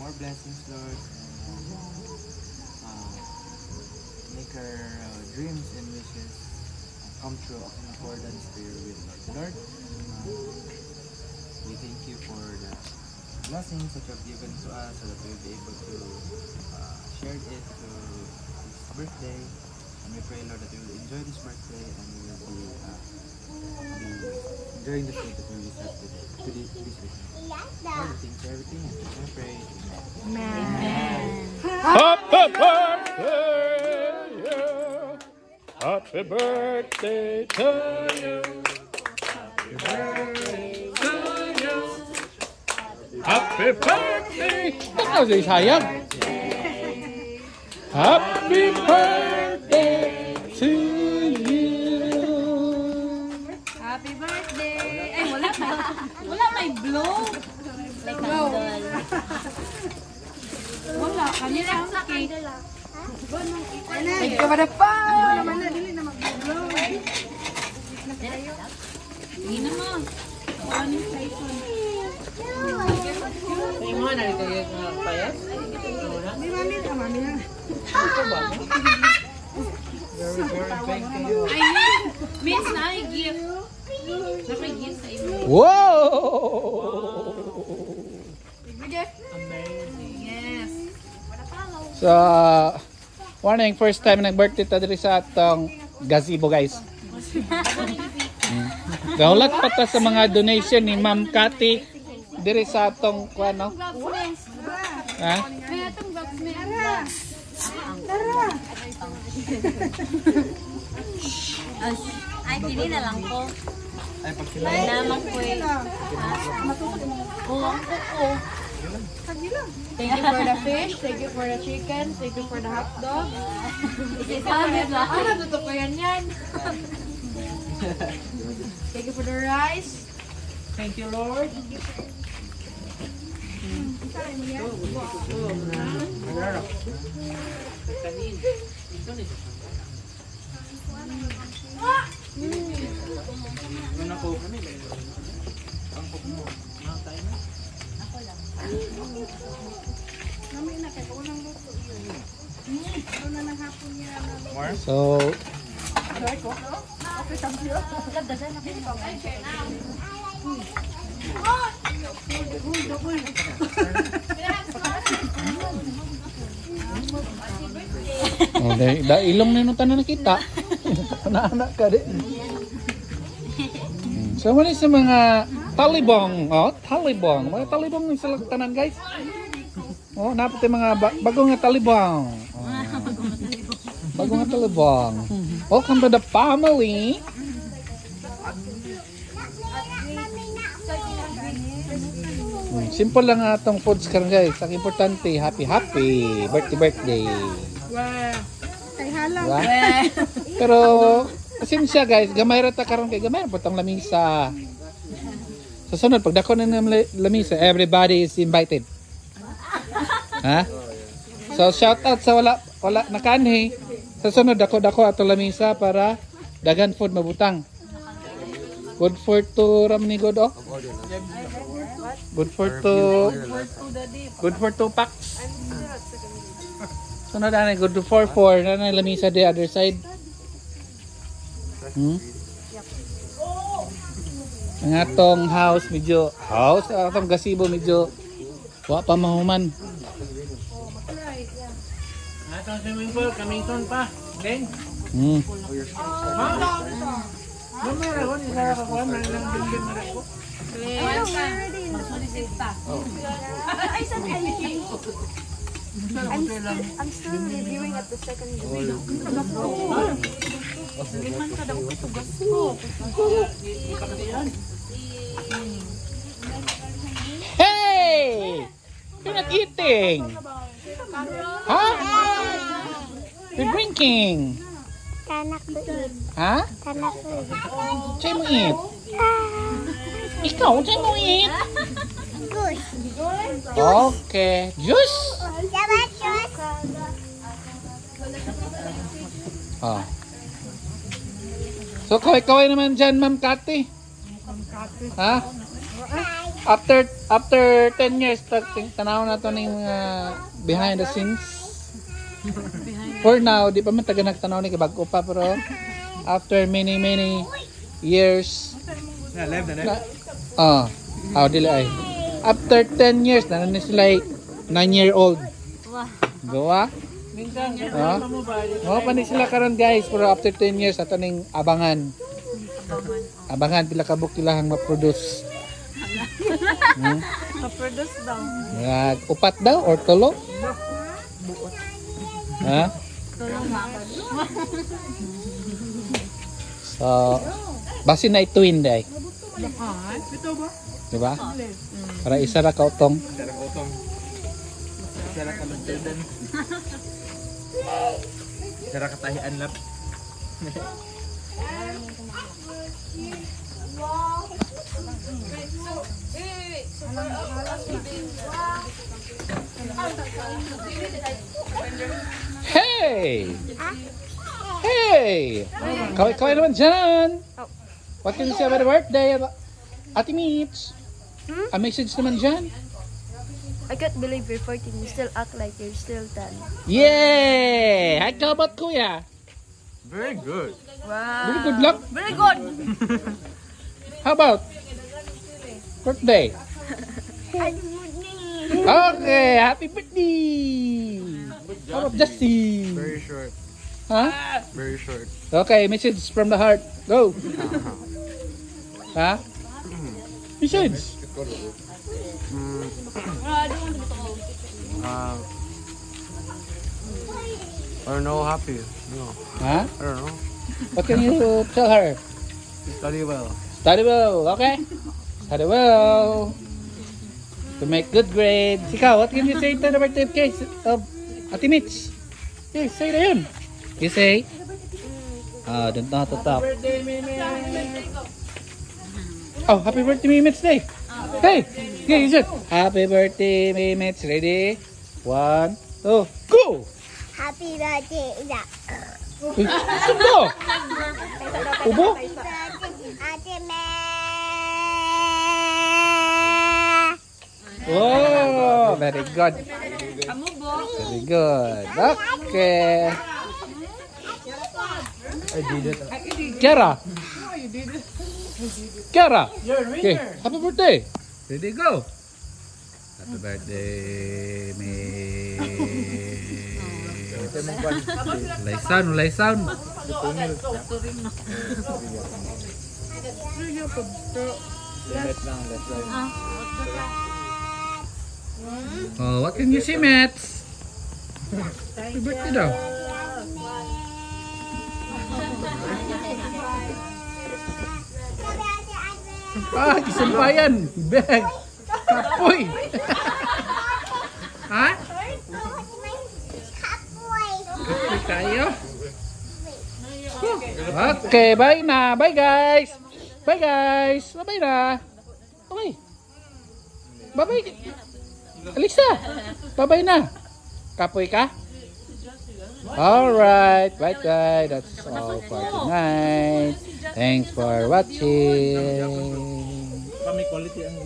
more blessings, Lord, and make our dreams and wishes come true in accordance to your will, Lord. We thank you for the blessings that you have given to us so that we will be able to share it to his birthday. And we pray, Lord, that we will enjoy this birthday and we will be enjoying the food that we will serve to this week. Lord, we thank you for everything and we pray. Amen. Happy birthday, happy birthday to you. Happy birthday to you. Happy birthday. Ikaw si sayang. Happy birthday to you. Happy birthday. Ay, wala may blow. Like candle. Wala, kami lang sa cake. Thank you for the fun. Naman na, dili na mag-blow. Hindi na mo. Ano yung Tyson? May mga narito yung payas? Hindi, mami na. Ito ba? Very, very thank you. Ay, miss na ay gift. Naka-gift sa iyo. Wow! Amazing. Yes. So, warning, first time nag-birthday ta diri sa atong gazebo, guys. Gaulat pa ta sa mga donation ni Ma'am Cathy diri sa atong kuano. Ha? May atong box may Ay, hindi na lang po. Ay, pag sila Naman po eh. Oo. Thank you for the fish, thank you for the chicken, thank you for the hot dog. Ano to ko yan? Thank you for the rice. Thank you, Lord. Ano po kami? Ang pok mo. Mga tayo na. More? So, oh, ilong na nung tanan nakita. Anak-anak ka din. So, muna sa mga talibong. Oh, talibong. Mga talibong ng sa tanan, guys. Oh, napot yung mga bagong nga talibong. Oh. Bagong nga talibong. Welcome to the family. Simple lang atong foods karon, guys. Ang importante, happy birthday. Wow. Kay halang. Diba? Pero pasensya, guys, gamay ra ta karon kay gamay ra potong lamisa. Sa sunod pag dako na ng lamisa, everybody is invited. Ha? So shout out sa wala nakanhi. Sa sunod dako ato lamisa para dagan food mabutang. Good for two ramni good oh. Good for two packs. Sunod na good for 4 na lamisa the other side. Ang atong house atong gazebo medyo wa pa mahuman. Atong swimming pool, coming soon pa. Okay? Mamaya ko, isa ka kuha, lang bilhin na rin ko. I'm still reviewing at the second video. Hey! You're not eating! Huh? You're drinking! Kanak to eat. Ha? Kanak to eat. Chay mo eat? Ikaw, chay mo eat? Goose. Okay. Juice? Dapat juice. Oh. So, kaway-kaway naman dyan, Ma'am Cathy. Ha? After 10 years, tanaw na to ng behind the scenes. For now, di pa man taga nagtanaw ni Kabag pa, pero after many years, Live na. dili ay. After 10 years, na sila 9-year-old. Gawa? Pa ni sila karon guys, pero after 10 years, ato ning abangan. Abangan, pila kabuk ilahang ma-produce. Ma-produce daw. Upat daw or tulo? Ha? So, basi na i-twin day. Diba? Para isa ra ka utong. Sarang utong. Sarang kaluntudan. Sarang katahian lap. Hey! Hey! Kaway naman dyan! What can you say about the birthday? Ate Mitch? A message naman dyan? I can't believe you're 14. You still act like you're still 10. Yay! How about Kuya? Very good. Wow. Very good luck. Very good. How about birthday? Okay, happy birthday! How about Justin? Very short. Huh? Very short. Okay, message from the heart. Go! Ha? Message! I don't know, happy. No, Ha? I don't know. What can you tell her? Study well. Study well, okay? Study well. To make good grades. Ikaw, what can you say to the birthday case of Ate Mitch? Okay, say na yun. You say? Don't know how to talk. Oh, happy birthday, Mimits Day. Hey, yeah, you should. Happy birthday, Mimits. Ready? 1, 2, go! Happy birthday, Jack. Uy, saan ba? Ubo? Ate Me. Oh, very good. Very good. Okay. I did it. Kiara. Kiara. Okay. Happy birthday. Ready, go. Happy birthday, me. Ulay sound. Limit lang, let's go. Oh, what can you see, Mets? Happy birthday daw. Kisumpayan. Beg. Kapoy. Ha? Kapoy kayo. Okay, bye na. Bye, guys. Bye, guys. Bye na. Okay. Bye-bye. Alisa. Bye-bye na. Kapoy ka? Alright. Bye-bye. That's all for tonight. Thanks for watching. Kami quality ang